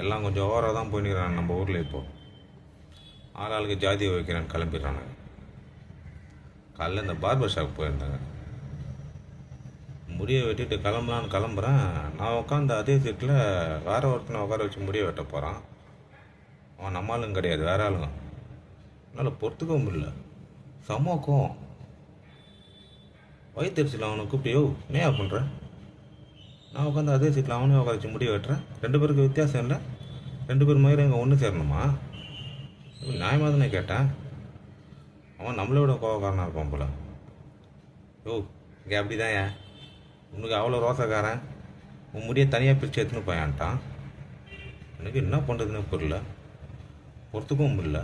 எல்லாம் கொஞ்சம் ஓவராக தான் போயின்னுக்கிறாங்க நம்ம ஊரில் இப்போது. ஆளாளுக்கு ஜாதியை வைக்கிறேன்னு கிளம்பிடுறானுங்க. காலைல இந்த பார்பர் ஷாப் போயிருந்தாங்க. முடியை வெட்டிட்டு கிளம்பலான்னு கிளம்புறேன். நான் உட்காந்து அதே சீட்டில் வேற ஒருத்தனை உட்கார வச்சு முடியை வெட்ட போகிறான். அவன் நம்ம ஆளுங்க கிடையாது, வேற ஆளுங்க. என்னால் பொறுத்துக்கவும் முடியல. செம்ம கோவம். வயிற்றுச்சில் அவனை கூப்பிட்டு, யோ என்னையா பண்ணுறேன்? நான் உட்காந்து அதே சீட்டில் அவனையும் உட்கார வச்சு முடிய வெட்டுறேன். 2 பேருக்கு வித்தியாசம் இல்லை. 2 பேர் மயிரும் இங்கே ஒன்று சேரணுமா? நியாயமாக தானே கேட்டேன். அவன் நம்மளை விட கோவக்காரனாக இருப்பான் போல. யோ இங்கே அப்படி தான் ஏன் உனக்கு அவ்வளோ ரோசக்காரன், உன் முடியை தனியாக பிரித்து எடுத்துன்னு போயான்ட்டான். எனக்கு என்ன பண்ணுறதுன்னு புரியல, பொறுத்துக்கவும் முடியல.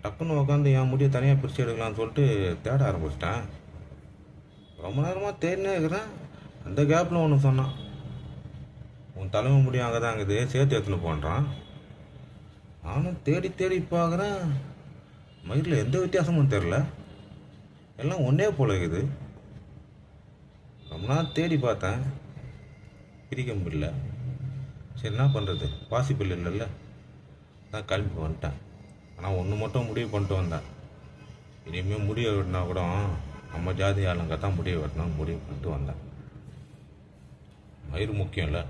டக்குன்னு உட்காந்து என் முடியை தனியாக பிரித்து எடுக்கலான்னு சொல்லிட்டு தேட ஆரம்பிச்சிட்டேன். ரொம்ப நேரமாக தேடினே இருக்கிறேன். அந்த கேப்பில் ஒன்று சொன்னான், உன் தலைமை முடியும் அங்கே தான் இருக்குது, சேர்த்து எடுத்துன்னு போன்றான். நானும் தேடி தேடி பார்க்குறேன், மயிரில் எந்த வித்தியாசமும் தெரில, எல்லாம் ஒன்றே போல இருக்குது. ரொம்ப நாள் தேடி பார்த்தேன், பிரிக்க முடியல. சரி என்ன பண்ணுறது, பாசிபிள் இல்லைல்ல, தான் கிளம்பி வந்துட்டேன். ஆனால் ஒன்று மட்டும் முடிவு பண்ணிட்டு வந்தேன், இனிமேல் முடிவை வெட்டினா கூட நம்ம ஜாதி ஆளுங்க தான் முடிவை வெட்டணும் முடிவு பண்ணிட்டு வந்தேன். மயிர் முக்கியம் இல்லை.